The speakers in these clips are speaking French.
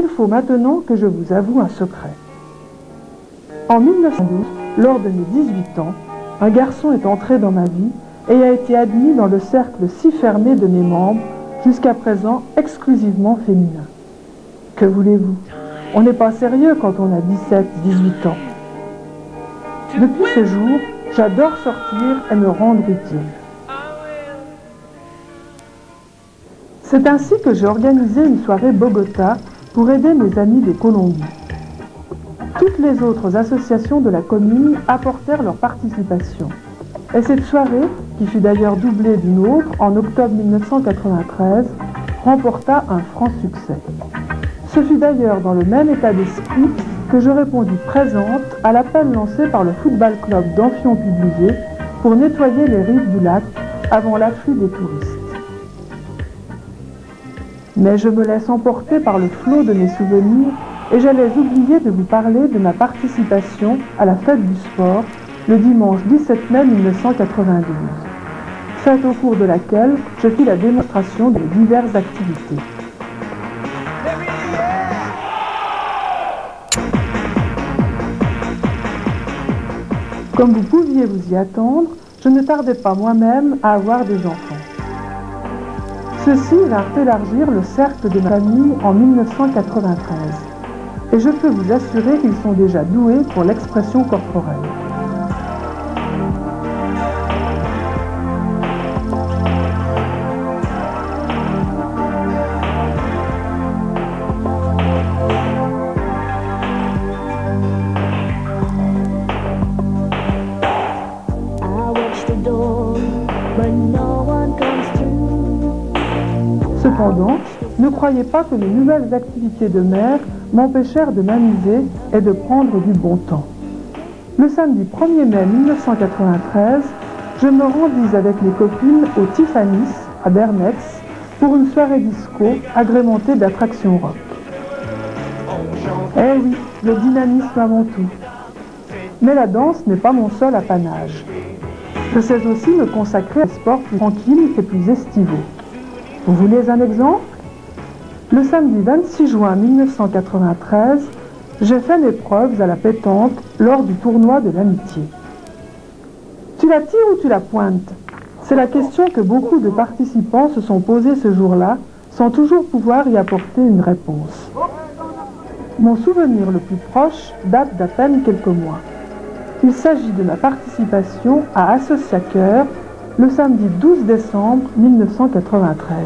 il faut maintenant que je vous avoue un secret. En 1912, lors de mes 18 ans, un garçon est entré dans ma vie et a été admis dans le cercle si fermé de mes membres, jusqu'à présent exclusivement féminin. Que voulez-vous? On n'est pas sérieux quand on a 17, 18 ans. Depuis ce jour, j'adore sortir et me rendre utile. C'est ainsi que j'ai organisé une soirée Bogota pour aider mes amis des Colombies. Toutes les autres associations de la commune apportèrent leur participation. Et cette soirée, qui fut d'ailleurs doublée d'une autre en octobre 1993, remporta un franc succès. Ce fut d'ailleurs dans le même état d'esprit que je répondis présente à l'appel lancé par le football club d'Amphion-Publier pour nettoyer les rives du lac avant l'afflux des touristes. Mais je me laisse emporter par le flot de mes souvenirs et j'allais oublier de vous parler de ma participation à la fête du sport le dimanche 17 mai 1992, fête au cours de laquelle je fis la démonstration de diverses activités. Comme vous pouviez vous y attendre, je ne tardais pas moi-même à avoir des enfants. Ceux-ci vinrent élargir le cercle de ma famille en 1993, et je peux vous assurer qu'ils sont déjà doués pour l'expression corporelle. Cependant, ne croyez pas que les nouvelles activités de mère m'empêchèrent de m'amuser et de prendre du bon temps. Le samedi 1er mai 1993, je me rendis avec mes copines au Tiffany's à Bernex pour une soirée disco agrémentée d'attractions rock. Eh oui, le dynamisme avant tout. Mais la danse n'est pas mon seul apanage. Je sais aussi me consacrer à des sports plus tranquilles et plus estivaux. Vous voulez un exemple? Le samedi 26 juin 1993, j'ai fait mes preuves à la pétanque lors du tournoi de l'amitié. Tu la tires ou tu la pointes? C'est la question que beaucoup de participants se sont posés ce jour-là, sans toujours pouvoir y apporter une réponse. Mon souvenir le plus proche date d'à peine quelques mois. Il s'agit de ma participation à Associa Cœur le samedi 12 décembre 1993.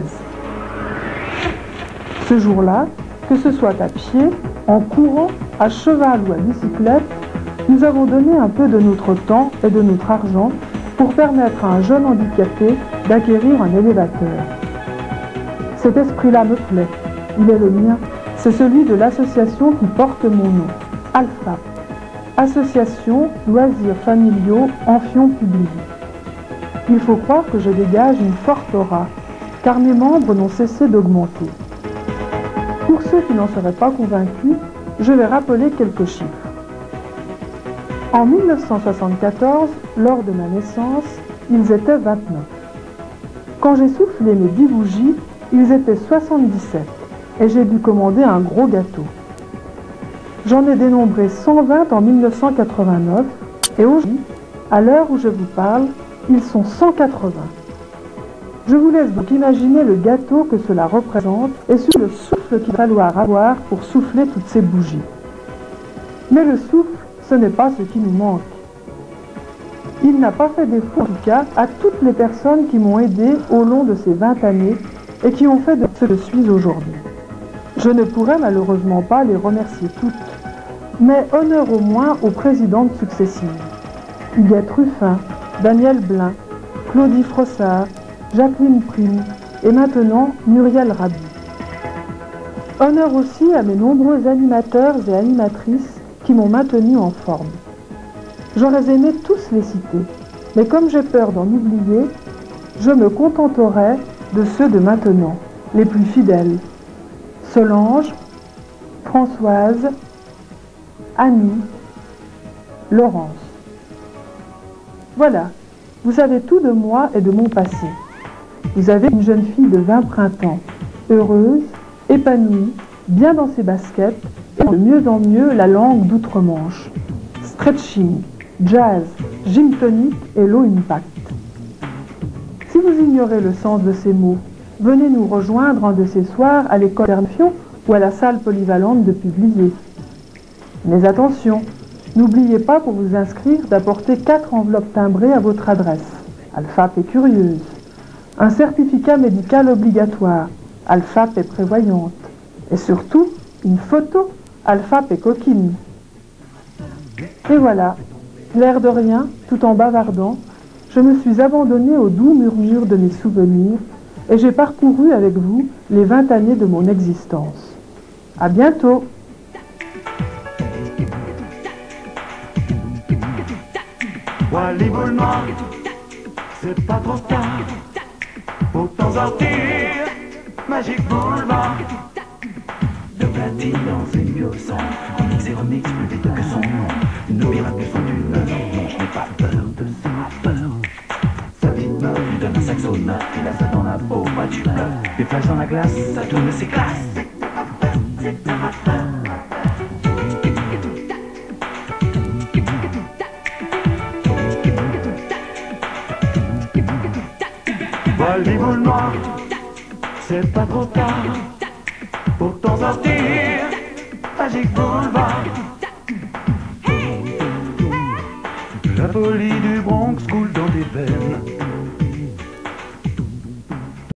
Ce jour-là, que ce soit à pied, en courant, à cheval ou à bicyclette, nous avons donné un peu de notre temps et de notre argent pour permettre à un jeune handicapé d'acquérir un élévateur. Cet esprit-là me plaît, il est le mien, c'est celui de l'association qui porte mon nom, ALFA, Association Loisirs Familiaux Amphion-Publier. Il faut croire que je dégage une forte aura, car mes membres n'ont cessé d'augmenter. Pour ceux qui n'en seraient pas convaincus, je vais rappeler quelques chiffres. En 1974, lors de ma naissance, ils étaient 29. Quand j'ai soufflé mes 10 bougies, ils étaient 77, et j'ai dû commander un gros gâteau. J'en ai dénombré 120 en 1989, et aujourd'hui, à l'heure où je vous parle, ils sont 180. Je vous laisse donc imaginer le gâteau que cela représente et sur le souffle qu'il va falloir avoir pour souffler toutes ces bougies. Mais le souffle, ce n'est pas ce qui nous manque. Il n'a pas fait défaut en tout cas à toutes les personnes qui m'ont aidé au long de ces 20 années et qui ont fait de ce que je suis aujourd'hui. Je ne pourrais malheureusement pas les remercier toutes, mais honneur au moins aux présidentes successives. Huguette Ruffin, Daniel Blin, Claudie Frossard, Jacqueline Prime et maintenant Muriel Rabi. Honneur aussi à mes nombreux animateurs et animatrices qui m'ont maintenu en forme. J'aurais aimé tous les citer, mais comme j'ai peur d'en oublier, je me contenterai de ceux de maintenant, les plus fidèles. Solange, Françoise, Annie, Laurence. Voilà, vous savez tout de moi et de mon passé. Vous avez une jeune fille de 20 printemps, heureuse, épanouie, bien dans ses baskets et de mieux en mieux la langue d'outre-Manche. Stretching, jazz, gym tonic et low impact. Si vous ignorez le sens de ces mots, venez nous rejoindre un de ces soirs à l'école Pernifion ou à la salle polyvalente de Publier. Mais attention, n'oubliez pas pour vous inscrire d'apporter 4 enveloppes timbrées à votre adresse. Alphap est curieuse. Un certificat médical obligatoire. Alphap est prévoyante. Et surtout, une photo. Alphap est coquine. Et voilà, l'air de rien, tout en bavardant, je me suis abandonnée au doux murmure de mes souvenirs et j'ai parcouru avec vous les 20 années de mon existence. À bientôt! Wally boule noire, c'est pas trop tard pour t'en sortir. Magic Boulevard de platine dans une bioson, en mix et remix plus vite que son nom. Nos miracles sont une heure, non je n'ai pas peur de sa peur. Sa petite meuf lui donne un saxo neuf, il a ça dans la peau, pas du bluff. Des flashs dans la glace, ça tourne ses classes. Wally boule noire, c'est pas trop tard pour t'en sortir. Magic Boulevard, la folie du Bronx coule dans tes veines.